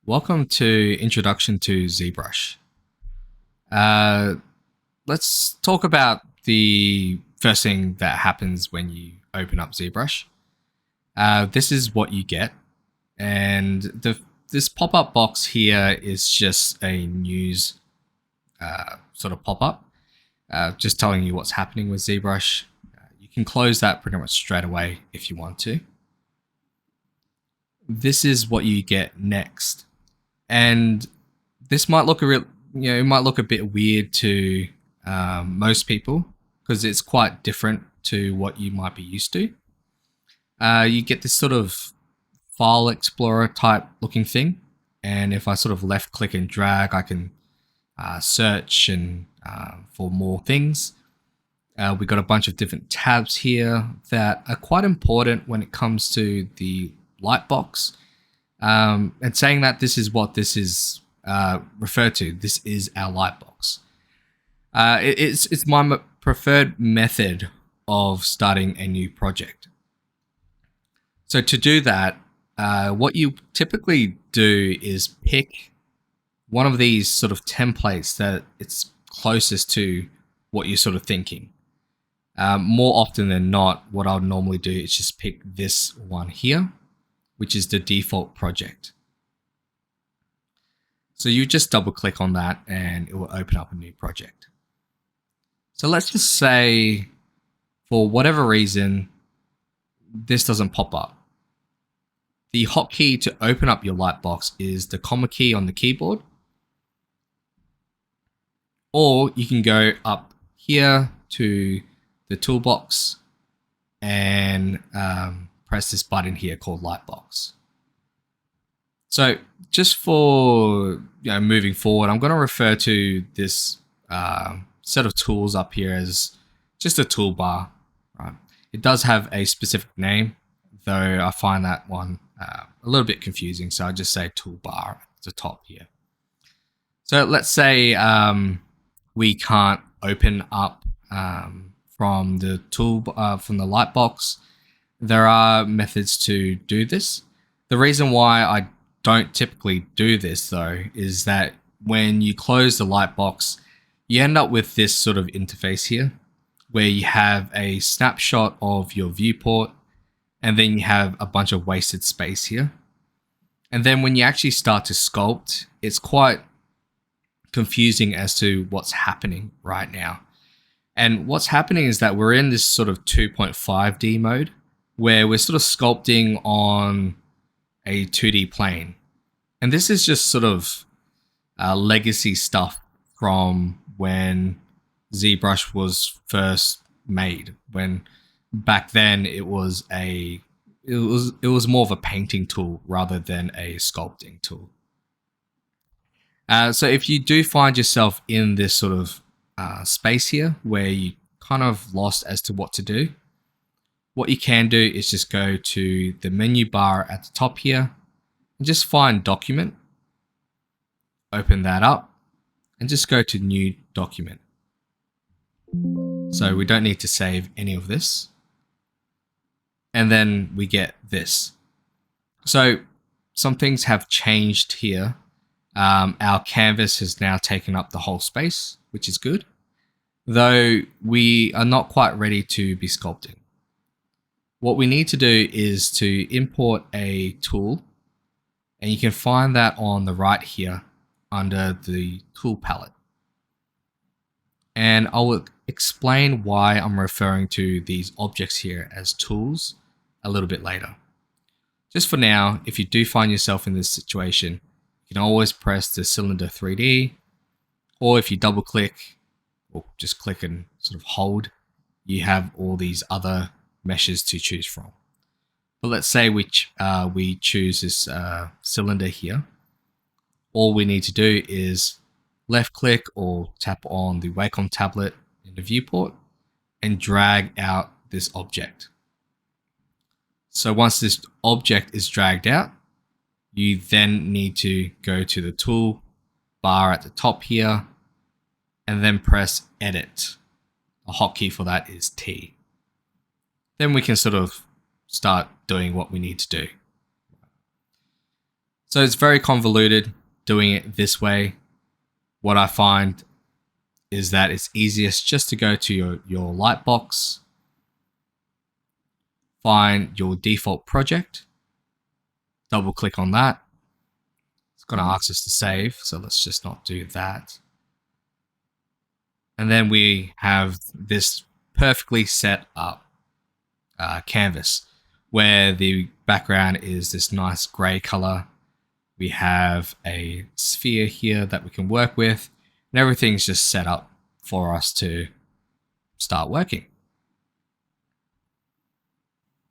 Welcome to Introduction to ZBrush. Let's talk about the first thing that happens when you open up ZBrush. This is what you get, and this pop-up box here is just a news sort of pop-up, just telling you what's happening with ZBrush. You can close that pretty much straight away if you want to. This is what you get next. And this might look it might look a bit weird to most people because it's quite different to what you might be used to. You get this sort of file explorer type looking thing, and if I sort of left click and drag, I can search and for more things. We've got a bunch of different tabs here that are quite important when it comes to the lightbox. And saying that this is what this is referred to. This is our lightbox. It's my preferred method of starting a new project. So to do that, what you typically do is pick one of these sort of templates that it's closest to what you're sort of thinking. More often than not, what I would normally do is just pick this one here, which is the default project. So you just double click on that and it will open up a new project. So let's just say for whatever reason, this doesn't pop up. The hotkey to open up your lightbox is the comma key on the keyboard. Or you can go up here to the toolbox and press this button here called Lightbox. So just for moving forward, I'm going to refer to this set of tools up here as just a toolbar. Right? It does have a specific name, though I find that one a little bit confusing. So I just say toolbar at the top here. So let's say we can't open up from the lightbox. There are methods to do this. The reason why I don't typically do this though is that when you close the lightbox, you end up with this sort of interface here where you have a snapshot of your viewport and then you have a bunch of wasted space here. And then when you actually start to sculpt, it's quite confusing as to what's happening right now. And what's happening is that we're in this sort of 2.5D mode, where we're sort of sculpting on a 2D plane. And this is just sort of legacy stuff from when ZBrush was first made. When back then it was more of a painting tool rather than a sculpting tool. So if you do find yourself in this sort of space here where you kind of lost as to what to do, what you can do is just go to the menu bar at the top here and just find document, open that up and just go to new document. So we don't need to save any of this. And then we get this. So some things have changed here. Our canvas has now taken up the whole space, which is good, though we are not quite ready to be sculpting. What we need to do is to import a tool, and you can find that on the right here under the tool palette. And I will explain why I'm referring to these objects here as tools a little bit later. Just for now, if you do find yourself in this situation, you can always press the cylinder 3D, or if you double click or just click and sort of hold, you have all these other meshes to choose from. But let's say we choose this cylinder here. All we need to do is left click or tap on the Wacom tablet in the viewport and drag out this object. So once this object is dragged out, you then need to go to the tool bar at the top here and then press edit. A hotkey for that is T. Then we can sort of start doing what we need to do. So it's very convoluted doing it this way. What I find is that it's easiest just to go to your lightbox, find your default project, double click on that. It's going to ask us to save, so let's just not do that. And then we have this perfectly set up canvas where the background is this nice gray color. We have a sphere here that we can work with, and everything's just set up for us to start working.